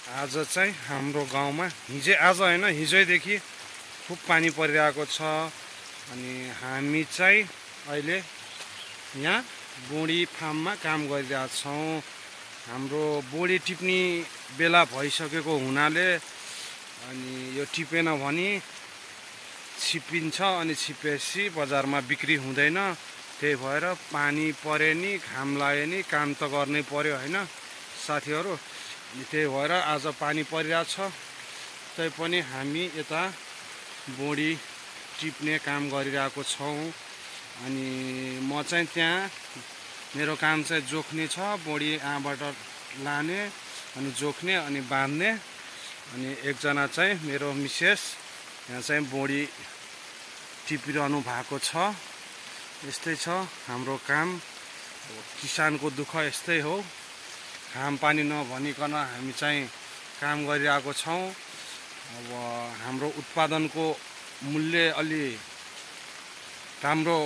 आज चाहिँ हाम्रो गाउँमा आज हैन हिजोदेखि खुब पानी परिरहेको छ। अनि हामी चाहिँ अहिले यहाँ बोडी फार्ममा काम गरिरहेका छौँ। हाम्रो बोडी टिप्ने बेला भइसकेको हुनाले अनि यो टिपेन भने छिपिन्छ अनि छिपेपछि बजारमा बिक्री हुँदैन। त्यही भएर पानी परे नि घाम लाग्यो नि काम त गर्नै पर्यो हैन साथीहरू। त्यही भएर आज पानी परिरहेछ तै पनि हामी यता बोडी टिप्ने काम गरिरहेको छौँ। अनि म चाहिँ त्यहाँ मेरो काम चाहिँ जोख्ने छ, बोडी यहाँबाट लाने अनि जोख्ने अनि बाँध्ने। अनि एकजना चाहिँ मेरो मिसेस यहाँ चाहिँ बोडी टिपिरहनु भएको छ। यस्तै छ हाम्रो काम। किसानको दुःख यस्तै हो, घाम पानी नभनिकन हामी चाहिँ काम गरिरहेको छौँ। अब हाम्रो उत्पादनको मूल्य अलि राम्रो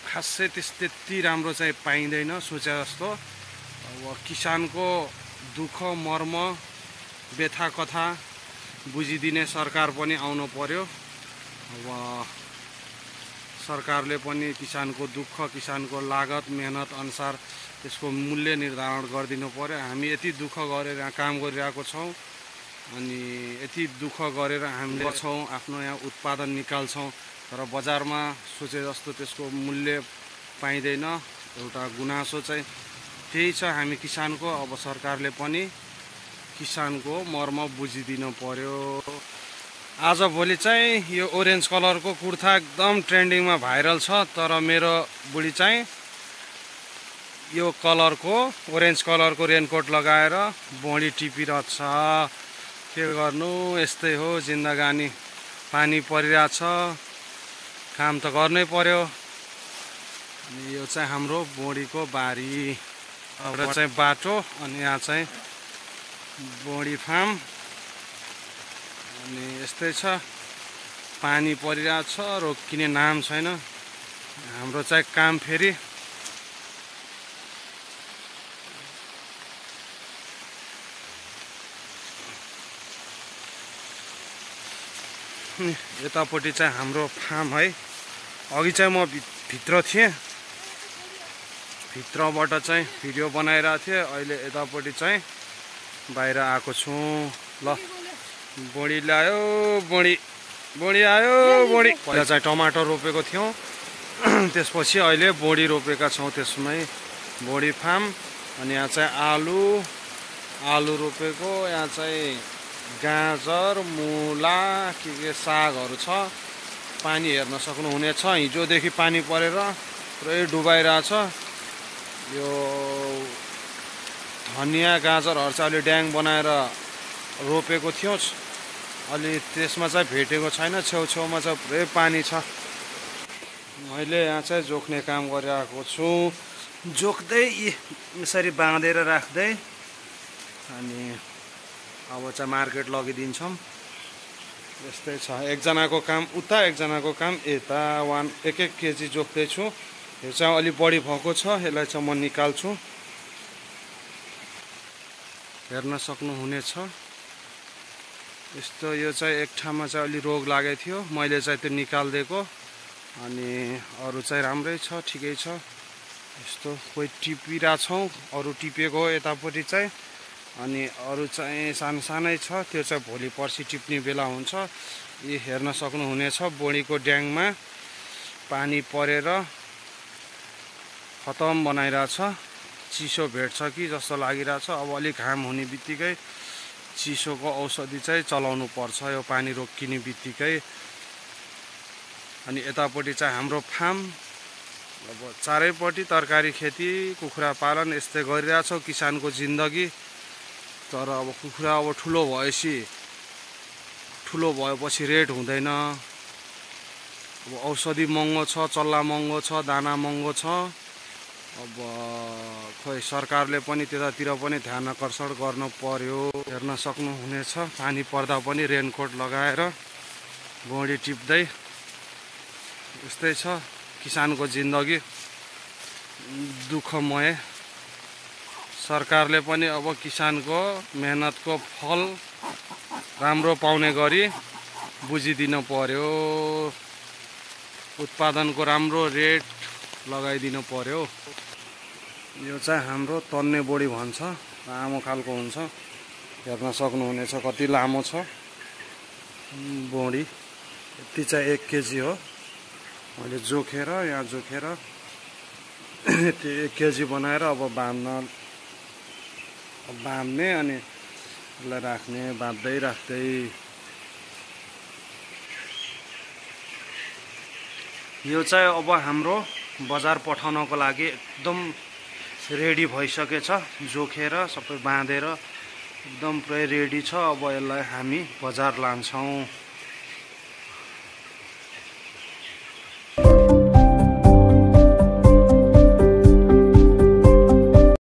खासै त्यति राम्रो चाहिँ पाइँदैन सोचे जस्तो। अब किसानको दुःख मर्म व्यथा कथा बुझिदिने सरकार पनि आउनु पर्यो। अब सरकारले पनि किसानको दुःख किसानको लागत मेहनत अनुसार त्यसको मूल्य निर्धारण गरिदिनु पर्यो। हामी यति दुःख गरेर यहाँ काम गरिरहेको छौँ अनि यति दुःख गरेर हामीले आफ्नो यहाँ उत्पादन निकाल्छौँ, तर बजारमा सोचे जस्तो त्यसको मूल्य पाइँदैन। एउटा गुनासो चाहिँ त्यही छ हामी किसानको। अब सरकारले पनि किसानको मर्म बुझिदिनु पर्यो। आज भोलि चाहिँ यो ओरेन्ज कलरको कुर्ता एकदम ट्रेन्डिङमा भाइरल छ, तर मेरो बुढी चाहिँ यो कलरको ओरेन्ज कलरको रेनकोट लगाएर बोडी टिपिरहेछ। के गर्नु, यस्तै हो जिन्दगानी। पानी परिरहेछ, काम त गर्नै पर्यो। अनि यो चाहिँ हाम्रो बोडीको बारी, एउटा चाहिँ बाटो अनि यहाँ चाहिँ बोडी फार्म। अनि यस्तै छ, पानी परिरहेछ, रोकिने नाम छैन। हाम्रो चाहिँ काम फेरि यतापट्टि चाहिँ हाम्रो फार्म है। अघि चाहिँ म भित्र थिएँ, भित्रबाट चाहिँ भिडियो बनाइरहेको थिएँ। अहिले यतापट्टि चाहिँ बाहिर आएको छु। ल बोडी ल्यायो, बोडी आयो बोडी। पहिला चाहिँ टमाटर रोपेको थियौँ, त्यसपछि अहिले बोडी रोपेका छौँ त्यसमै। बोडी फार्म। अनि यहाँ चाहिँ आलु रोपेको, यहाँ चाहिँ गाजर मुला के सागहरू छ। पानी हेर्न सक्नुहुनेछ, हिजोदेखि पानी परेर पुरै डुबाइरहेछ। यो धनियाँ गाजरहरू चाहिँ अलि ड्याङ बनाएर रोपेको थियो, अलि त्यसमा चाहिँ भेटेको छैन। छेउछेउमा चाहिँ पुरै पानी छ। मैले यहाँ चाहिँ जोख्ने काम गरिरहेको छु। जोख्दै यसरी बाँधेर राख्दै अनि अब चाहिँ मार्केट लगिदिन्छौँ। यस्तै छ, एकजनाको काम उता एकजनाको काम यता। 1-1 केजी जोख्दैछु। यो चाहिँ अलि बढी भएको छ, यसलाई चाहिँ म निकाल्छु। हेर्न सक्नुहुनेछ यस्तो। यो चाहिँ एक ठाउँमा चाहिँ अलि रोग लागेको थियो, मैले चाहिँ त्यो निकालिदिएको। अनि अरू चाहिँ राम्रै छ, ठिकै छ। यस्तो कोही टिपिरहेछौँ, अरू टिपेको यतापट्टि चाहिँ। अनि अरू चाहिँ सानै छ, त्यो चाहिँ भोलि पर्सि टिप्ने बेला हुन्छ। यी हेर्न सक्नुहुनेछ बोडीको ड्याङमा पानी परेर खतम बनाइरहेछ। चिसो भेट्छ कि जस्तो लागिरहेछ। अब अलिक घाम हुने बित्तिकै चिसोको औषधि चाहिँ चलाउनु पर्छ यो पानी रोकिने बित्तिकै। अनि यतापट्टि चाहिँ हाम्रो फार्म। अब चारैपट्टि तरकारी खेती कुखुरा पालन यस्तै गरिरहेछौँ किसानको जिन्दगी। तर अब कुखुरा अब ठुलो भएपछि रेट हुँदैन। अब औषधि महँगो छ, चल्ला महँगो छ, दाना महँगो छ। अब खोइ सरकारले पनि त्यतातिर पनि ध्यान आकर्षण गर्नु पर्यो। हेर्न सक्नुहुनेछ पानी पर्दा पनि रेनकोट लगाएर बोडी टिप्दै। यस्तै छ किसानको जिन्दगी, दुःखमय सरकारले पनि अब किसानको मेहनतको फल राम्रो पाउने गरी बुझिदिनु पर्यो। उत्पादनको राम्रो रेट लगाइदिनु पर्यो। यो चाहिँ हाम्रो तन्ने बोडी भन्छ, लामो खालको हुन्छ। हेर्न सक्नुहुनेछ कति लामो छ बोडी। यति चाहिँ 1 केजी हो। मैले जोखेर यहाँ जोखेर त्यो 1 केजी बनाएर अब बाँध्ने अनि यसलाई राख्ने, बाँध्दै राख्दै। यो चाहिँ अब हाम्रो बजार पठाउनको लागि एकदम रेडी भइसकेछ। जोखेर सबै बाँधेर एकदम पुरै रेडी छ। अब यसलाई हामी बजार लान्छौँ।